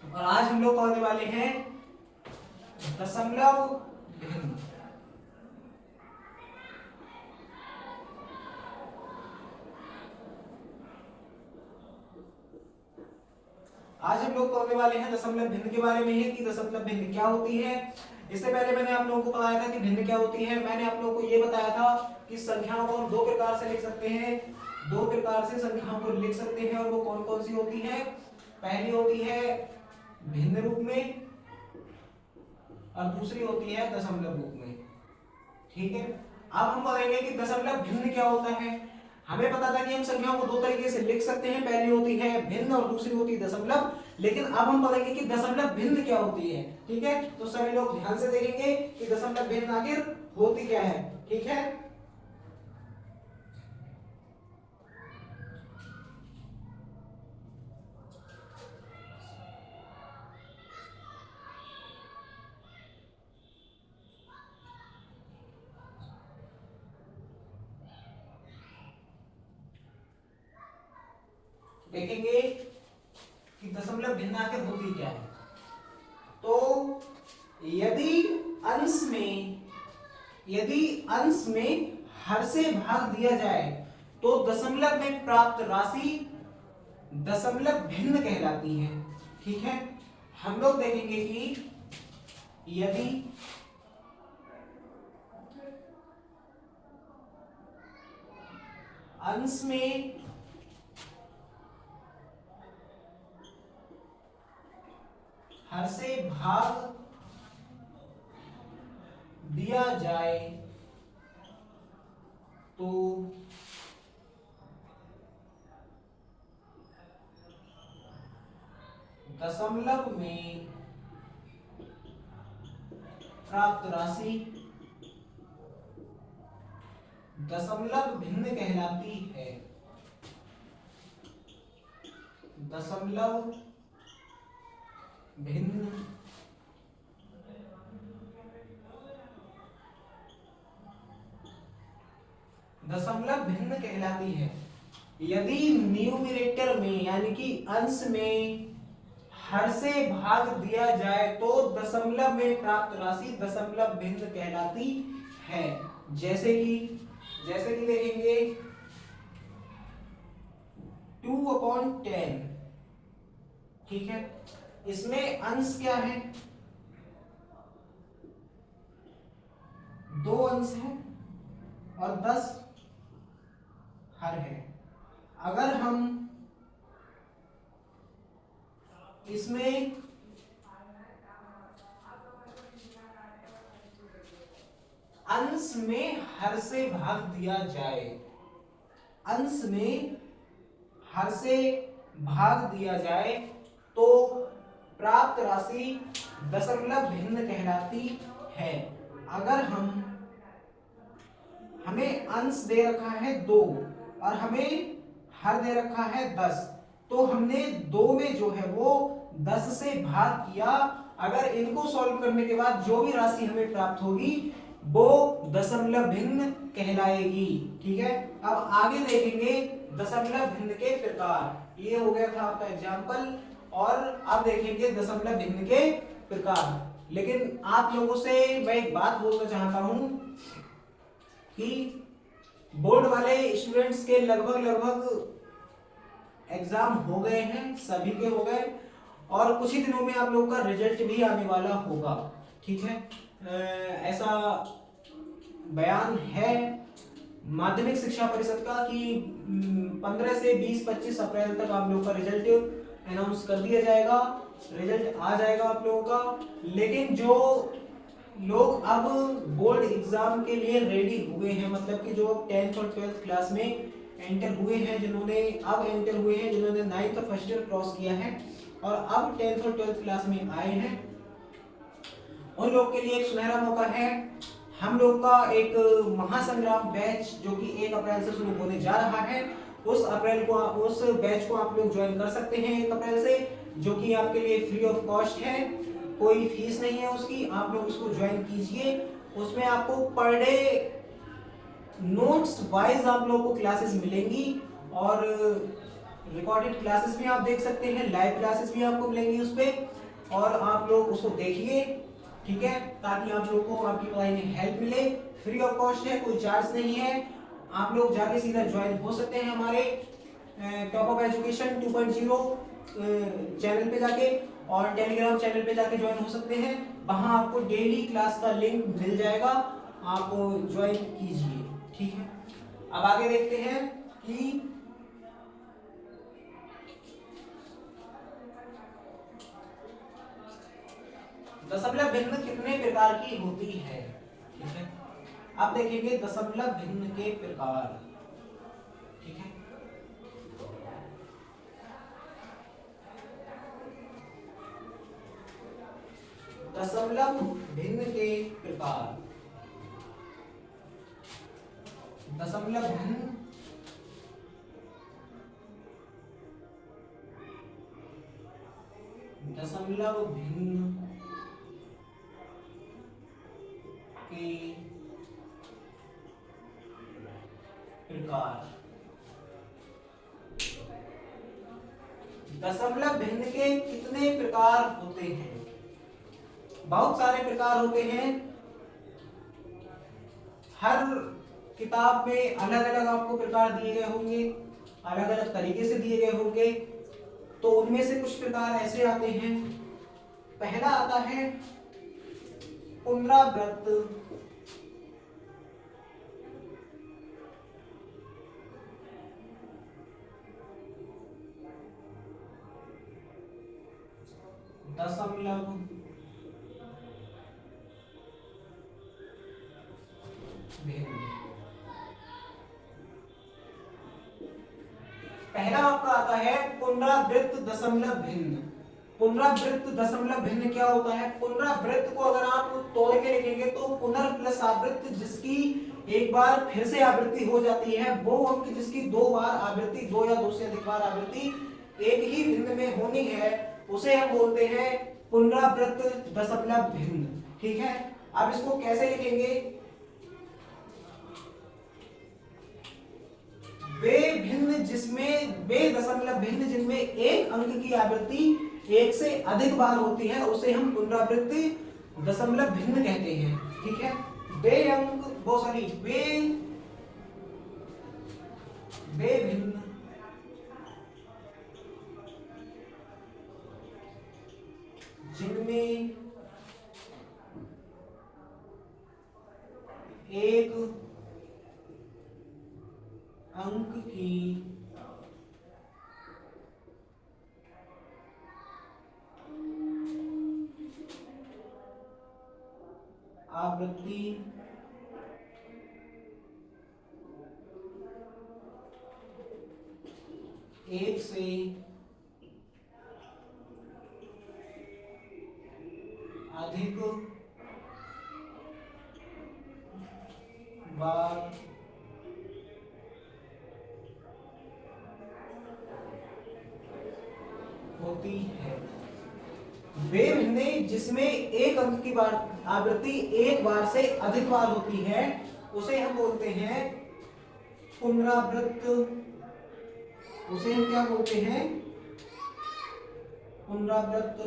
और आज हम लोग पढ़ने वाले हैं दशमलव भिन्न। आज हम लोग पढ़ने वाले हैं दशमलव भिन्न के बारे में है कि दशमलव भिन्न क्या होती है। इससे पहले मैंने आप लोगों को बताया था कि भिन्न क्या होती है। मैंने आप लोगों को ये बताया था कि संख्याओं को हम दो प्रकार से लिख सकते हैं, दो प्रकार से संख्याओं को लिख सकते हैं और वो कौन कौन सी होती है। पहली होती है भिन्न रूप में और दूसरी होती है दशमलव रूप में। ठीक है, अब हम बताएंगे कि दशमलव भिन्न क्या होता है। हमें पता था कि हम संख्याओं को दो तरीके से लिख सकते हैं, पहली होती है भिन्न और दूसरी होती है दशमलव। लेकिन अब हम बताएंगे कि दशमलव भिन्न क्या होती है। ठीक है, तो सभी लोग ध्यान से देखेंगे कि दशमलव भिन्न आखिर होती क्या है। ठीक है, देखेंगे कि दशमलव भिन्न आखिर होती क्या है। तो यदि अंश में हर से भाग दिया जाए तो दशमलव में प्राप्त राशि दशमलव भिन्न कहलाती है। ठीक है, हम लोग देखेंगे कि यदि अंश में हर से भाग दिया जाए तो दशमलव में प्राप्त राशि दशमलव भिन्न कहलाती है। दशमलव भिन्न दशमलव भिन्न कहलाती है यदि न्यूमरेटर में यानी कि अंश में हर से भाग दिया जाए तो दशमलव में प्राप्त राशि दशमलव भिन्न कहलाती है। जैसे कि देखेंगे 2/10। ठीक है, इसमें अंश क्या है, दो अंश है और 10 हर है। अगर हम इसमें अंश में हर से भाग दिया जाए, अंश में हर से भाग दिया जाए तो प्राप्त राशि दशमलव भिन्न कहलाती है। अगर हमें अंश दे रखा है 2 और हमें हर दे रखा है 10, तो हमने 2 में जो है वो 10 से भाग किया। अगर इनको सॉल्व करने के बाद जो भी राशि हमें प्राप्त होगी वो दशमलव भिन्न कहलाएगी। ठीक है, अब आगे देखेंगे दशमलव भिन्न के प्रकार। ये हो गया था आपका एग्जाम्पल और अब देखेंगे दशमलव भिन्न के प्रकार। लेकिन आप लोगों से मैं एक बात बोलना चाहता हूं कि बोर्ड वाले स्टूडेंट्स के लगभग एग्जाम हो गए हैं, सभी के हो गए और कुछ ही दिनों में आप लोगों का रिजल्ट भी आने वाला होगा। ठीक है, ऐसा बयान है माध्यमिक शिक्षा परिषद का कि 15 से 20-25 अप्रैल तक आप लोगों का रिजल्ट अनाउंस कर दिया जाएगा, रिजल्ट आ जाएगा आप लोगों का। लेकिन जो लोग अब बोर्ड एग्जाम के लिए रेडी हुए हैं, मतलब कि जो 10th और 12th क्लास में एंटर हुए हैं, जिन्होंने अब एंटर हुए हैं, जिन्होंने 9th और फर्स्ट ईयर क्रॉस किया है और अब 10th और 12th क्लास में आए हैं, उन लोग के लिए एक सुनहरा मौका है। हम लोग का एक महासंग्राम बैच जो कि 1 अप्रैल से शुरू होने जा रहा है, उस बैच को आप लोग ज्वाइन कर सकते हैं 1 अप्रैल से, जो कि आपके लिए फ्री ऑफ कॉस्ट है, कोई फीस नहीं है उसकी। आप लोग उसको ज्वाइन कीजिए। उसमें आपको पर डे नोट्स वाइज आप लोगों को क्लासेस मिलेंगी और रिकॉर्डेड क्लासेस भी आप देख सकते हैं, लाइव क्लासेस भी आपको मिलेंगी उस पे, और आप लोग उसको देखिए, ठीक है, ताकि आप लोगों को आपकी पढ़ाई में हेल्प मिले। फ्री ऑफ कॉस्ट है, कोई चार्ज नहीं है, आप लोग जाके सीधा ज्वाइन हो सकते हैं हमारे टॉप ऑफ एजुकेशन 2.0 चैनल पे जाके, और टेलीग्राम चैनल पे जाके ज्वाइन हो सकते हैं। वहां आपको डेली क्लास का लिंक मिल जाएगा, आप ज्वाइन कीजिए, ठीक है। अब आगे देखते हैं कि दशमलव भिन्न कितने प्रकार की होती है, ठीक है। अब देखेंगे दशमलव भिन्न के प्रकार, ठीक है। दशमलव भिन्न के प्रकार, दशमलव भिन्न दशमलव भिन्न के प्रकार। दशमलव भिन्न के कितने प्रकार होते हैं? बहुत सारे प्रकार होते हैं, हर किताब में अलग अलग आपको प्रकार दिए गए होंगे, अलग अलग तरीके से दिए गए होंगे। तो उनमें से कुछ प्रकार ऐसे आते हैं। पहला आता है पुनरावृत्त दशमलव भिन्न। पहला आपका आता है पुनरावृत्त दशमलव भिन्न। पुनरावृत्त दशमलव भिन्न क्या होता है? पुनरावृत्त को अगर आप तोड़ के लिखेंगे तो पुनर प्लस आवृत्त, जिसकी एक बार फिर से आवृत्ति हो जाती है, वो अंक जिसकी दो बार आवृत्ति, दो या दो से अधिक बार आवृत्ति एक ही भिन्न में होनी है, उसे हम बोलते हैं पुनरावृत्त दशमलव भिन्न, ठीक है। अब इसको कैसे लिखेंगे? वे भिन्न जिसमें, वे दशमलव भिन्न जिनमें एक अंक की आवृत्ति एक से अधिक बार होती है, उसे हम पुनरावृत्त दशमलव भिन्न कहते हैं, ठीक है। वे अंक, वो सॉरी, वे भिन्न जिनमें एक अंक की आवृत्ति एक से अधिक बार होती है। वे भिन्न जिसमें एक अंक की बार आवृत्ति एक बार से अधिक बार होती है, उसे हम बोलते हैं पुनरावृत्त, उसे हम क्या बोलते हैं? पुनरावृत्त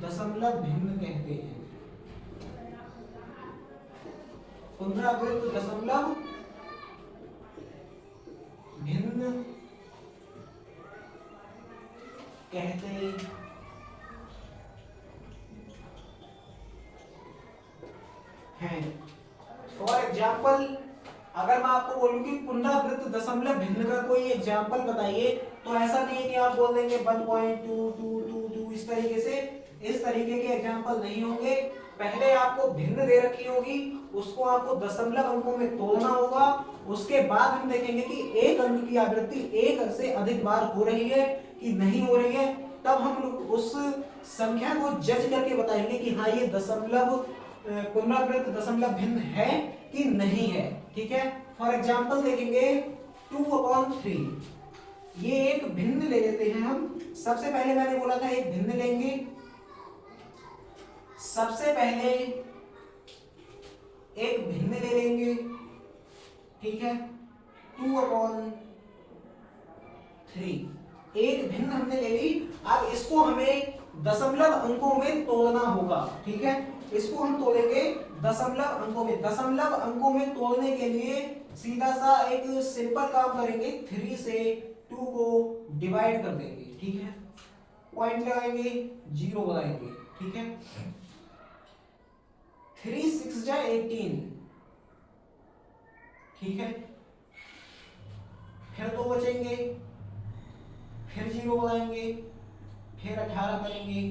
दशमलव भिन्न कहते हैं। पुनरावृत्त दशमलव भिन्न कहते हैं। फॉर एग्जाम्पल, अगर मैं आपको बोलूं कि पुनरावृत्त दशमलव भिन्न का कोई एग्जाम्पल बताइए, तो ऐसा नहीं है कि आप बोल देंगे 1.2222 इस तरीके से, इस तरीके के एग्जाम्पल नहीं होंगे। पहले आपको भिन्न दे रखी होगी, उसको आपको दशमलव अंकों में तोड़ना होगा, उसके बाद हम देखेंगे कि एक अंक की आवृत्ति एक से अधिक बार हो रही है कि नहीं हो रही है, तब हम लोग उस संख्या को जज करके बताएंगे कि हाँ ये दशमलव पुनरावृत्त दशमलव भिन्न है कि नहीं है, ठीक है। फॉर एग्जाम्पल देखेंगे 2/3, ये एक भिन्न ले लेते हैं हम। सबसे पहले मैंने बोला था एक भिन्न लेंगे, सबसे पहले एक भिन्न ले लेंगे, ठीक है, 2/3 एक भिन्न हमने ले ली। अब इसको हमें दशमलव अंकों में तोड़ना होगा, ठीक है, इसको हम तोड़ेंगे दशमलव अंकों में। दशमलव अंकों में तोड़ने के लिए सीधा सा एक सिंपल काम करेंगे, 3 से 2 को डिवाइड कर देंगे, ठीक है, पॉइंट लगाएंगे, 0 बनाएंगे, ठीक है, 3 6 जा 18, ठीक है, फिर 2 बचेंगे, फिर 0 बनाएंगे, फिर 18 करेंगे,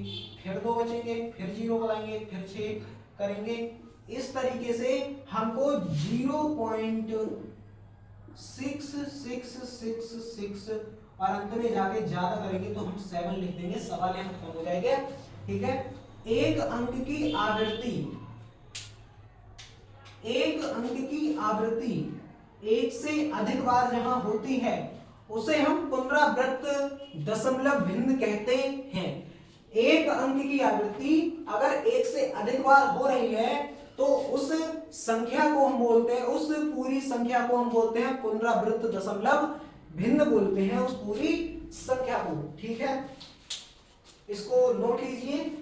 फिर 2 बचेंगे, फिर 0 बनाएंगे, फिर 6 करेंगे। इस तरीके से हमको 0.6666 और अंत में जाके ज्यादा करेंगे तो हम 7 लिख देंगे, सवाल यहाँ खत्म हो जाएगा, ठीक है। एक अंक की आवृत्ति, एक अंक की आवृत्ति एक से अधिक बार जहां होती है उसे हम पुनरावृत्त दशमलव भिन्न कहते हैं। एक अंक की आवृत्ति अगर एक से अधिक बार हो रही है तो उस संख्या को हम बोलते हैं, उस पूरी संख्या को हम बोलते हैं पुनरावृत्त दशमलव भिन्न बोलते हैं उस पूरी संख्या को, ठीक है, इसको नोट कीजिए।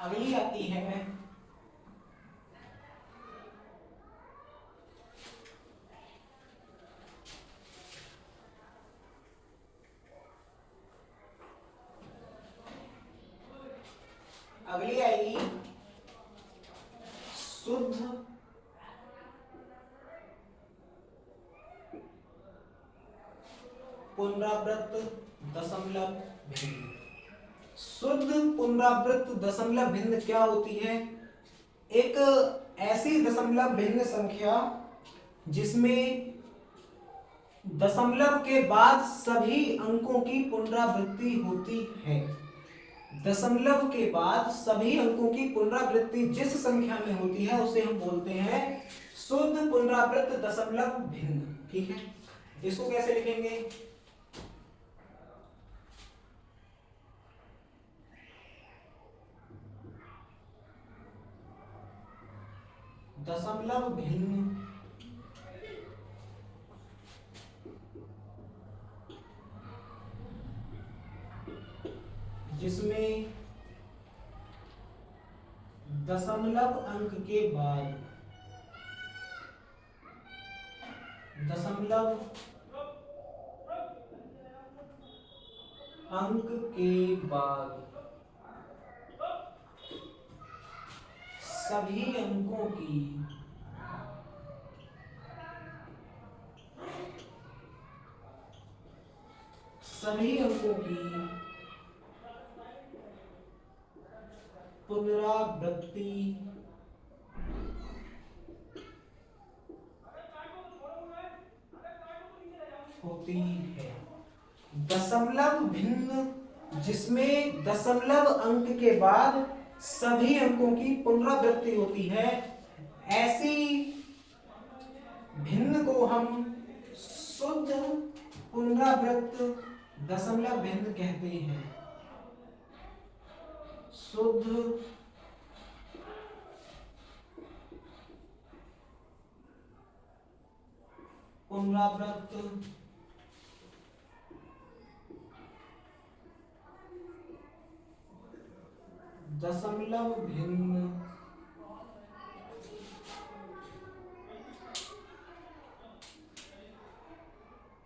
अगली आती है अगली आएगी शुद्ध पुनरावृत्त दशमलव भिन्न। शुद्ध पुनरावृत्त दशमलव भिन्न क्या होती है? एक ऐसी दशमलव भिन्न संख्या जिसमें दशमलव के बाद सभी अंकों की पुनरावृत्ति होती है। दशमलव के बाद सभी अंकों की पुनरावृत्ति जिस संख्या में होती है उसे हम बोलते हैं शुद्ध पुनरावृत्त दशमलव भिन्न, ठीक है। इसको कैसे लिखेंगे? दशमलव भिन्न जिसमें दशमलव अंक के बाद दशमलव अंक के बाद सभी अंकों की पुनरावृत्ति होती है। दशमलव भिन्न जिसमें दशमलव अंक के बाद सभी अंकों की पुनरावृत्ति होती है, ऐसी भिन्न को हम शुद्ध पुनरावृत्त दशमलव भिन्न कहते हैं। शुद्ध पुनरावृत्त दशमलव भिन्न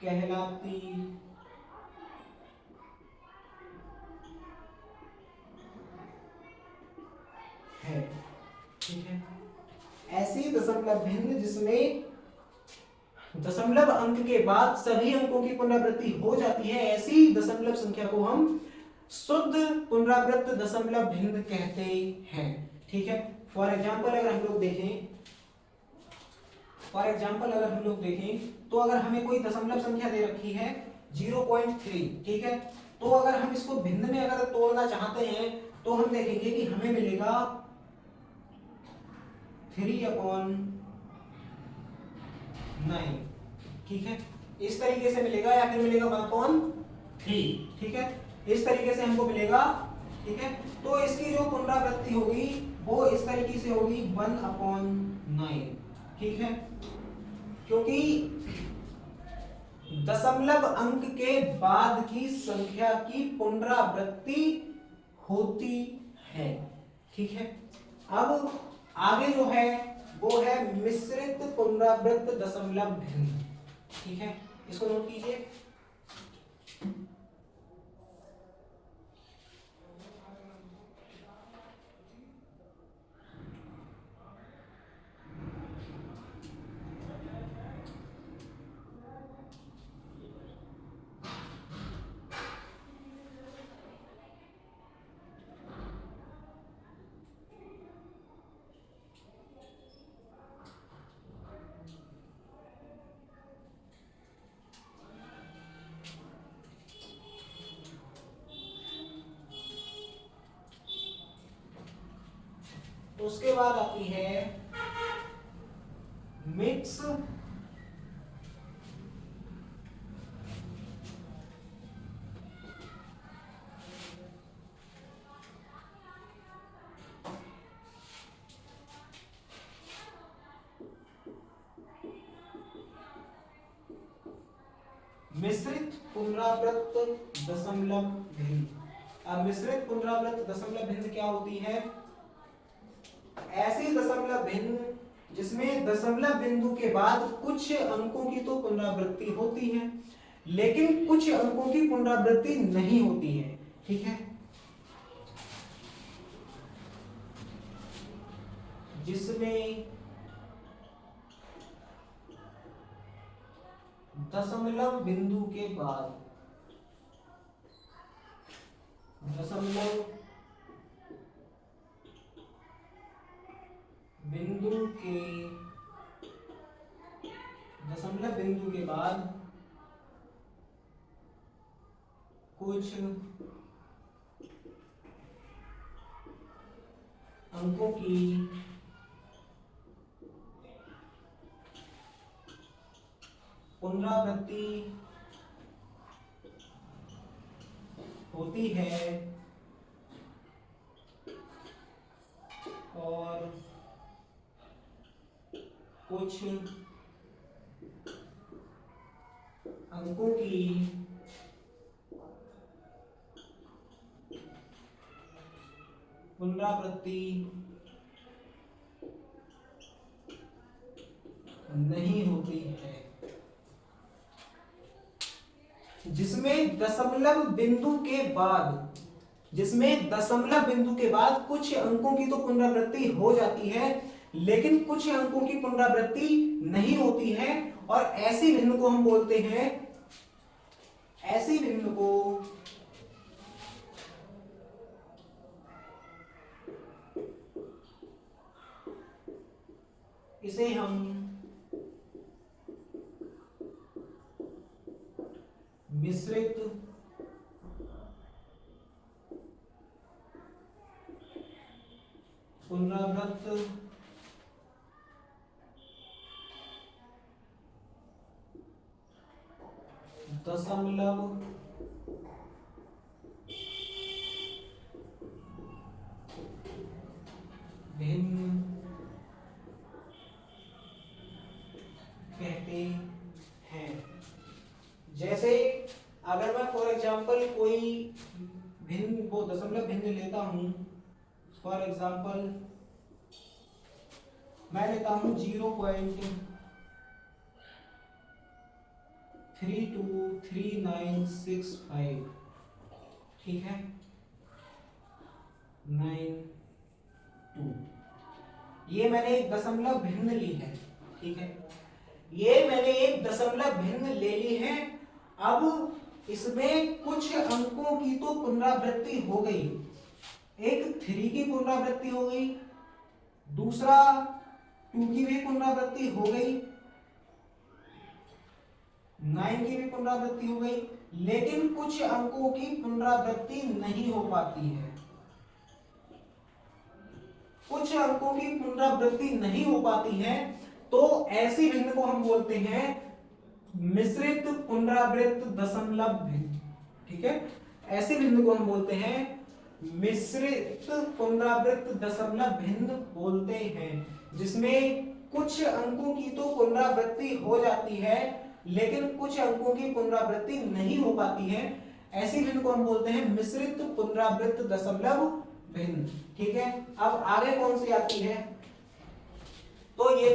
कहलाती है। ठीक है, ऐसी दशमलव भिन्न जिसमें दशमलव अंक के बाद सभी अंकों की पुनरावृत्ति हो जाती है, ऐसी दशमलव संख्या को हम शुद्ध पुनरावृत्त दशमलव भिन्न कहते हैं। ठीक है, फॉर एग्जाम्पल अगर हम लोग देखें तो अगर हमें कोई दशमलव संख्या दे रखी है 0.3, ठीक है, तो अगर हम इसको भिन्न में अगर तोड़ना चाहते हैं तो हम देखेंगे कि हमें मिलेगा 3/9। ठीक है, इस तरीके से मिलेगा, या फिर मिलेगा 1/3। ठीक है, इस तरीके से हमको मिलेगा। ठीक है, तो इसकी जो पुनरावृत्ति होगी वो इस तरीके से होगी 1/9। ठीक है, क्योंकि दशमलव अंक के बाद की संख्या की पुनरावृत्ति होती है। ठीक है, अब आगे जो है वो है मिश्रित पुनरावृत्त दशमलव भिन्न। ठीक है, इसको नोट कीजिए। उसके बाद आती है मिक्स मिश्रित पुनरावृत्त दशमलव भिन्न। अब मिश्रित पुनरावृत्त दशमलव भिन्न क्या होती है? ऐसी दशमलव भिन्न जिसमें दशमलव बिंदु के बाद कुछ अंकों की तो पुनरावृत्ति होती है, लेकिन कुछ अंकों की पुनरावृत्ति नहीं होती है। ठीक है, जिसमें दशमलव बिंदु के बाद दशमलव बिंदु के बाद कुछ अंकों की पुनरावृत्ति होती है और कुछ अंकों की पुनरावृत्ति नहीं होती है। जिसमें दशमलव बिंदु के बाद कुछ अंकों की तो पुनरावृत्ति हो जाती है, लेकिन कुछ अंकों की पुनरावृत्ति नहीं होती है, और ऐसी भिन्न को हम बोलते हैं, ऐसी भिन्न को इसे हम मिश्रित पुनरावृत्त दशमलव भिन्न कहते हैं। जैसे अगर मैं फॉर एग्जाम्पल कोई भिन्न वो दशमलव भिन्न लेता हूं फॉर एग्जाम्पल मैं लेता हूं 0.323965, ठीक है, 92, ये मैंने एक दशमलव भिन्न ली है, ठीक है, ये मैंने एक दशमलव भिन्न ले ली है। अब इसमें कुछ अंकों की तो पुनरावृत्ति हो गई, एक 3 की पुनरावृत्ति हो गई, दूसरा 2 की भी पुनरावृत्ति हो गई, 9 की भी पुनरावृत्ति हो गई, लेकिन कुछ अंकों की पुनरावृत्ति नहीं हो पाती है, कुछ अंकों की पुनरावृत्ति नहीं हो पाती है, तो ऐसी भिन्न को हम बोलते हैं मिश्रित पुनरावृत्त दशमलव भिन्न, ठीक है, ऐसी भिन्न को हम बोलते हैं मिश्रित पुनरावृत्त दशमलव भिन्न बोलते हैं, जिसमें कुछ अंकों की तो पुनरावृत्ति हो जाती है लेकिन कुछ अंकों की पुनरावृत्ति नहीं हो पाती है, ऐसी भिन्न को हम बोलते हैं मिश्रित पुनरावृत्त दशमलव भिन्न, ठीक है। अब आगे कौन सी आती है, तो ये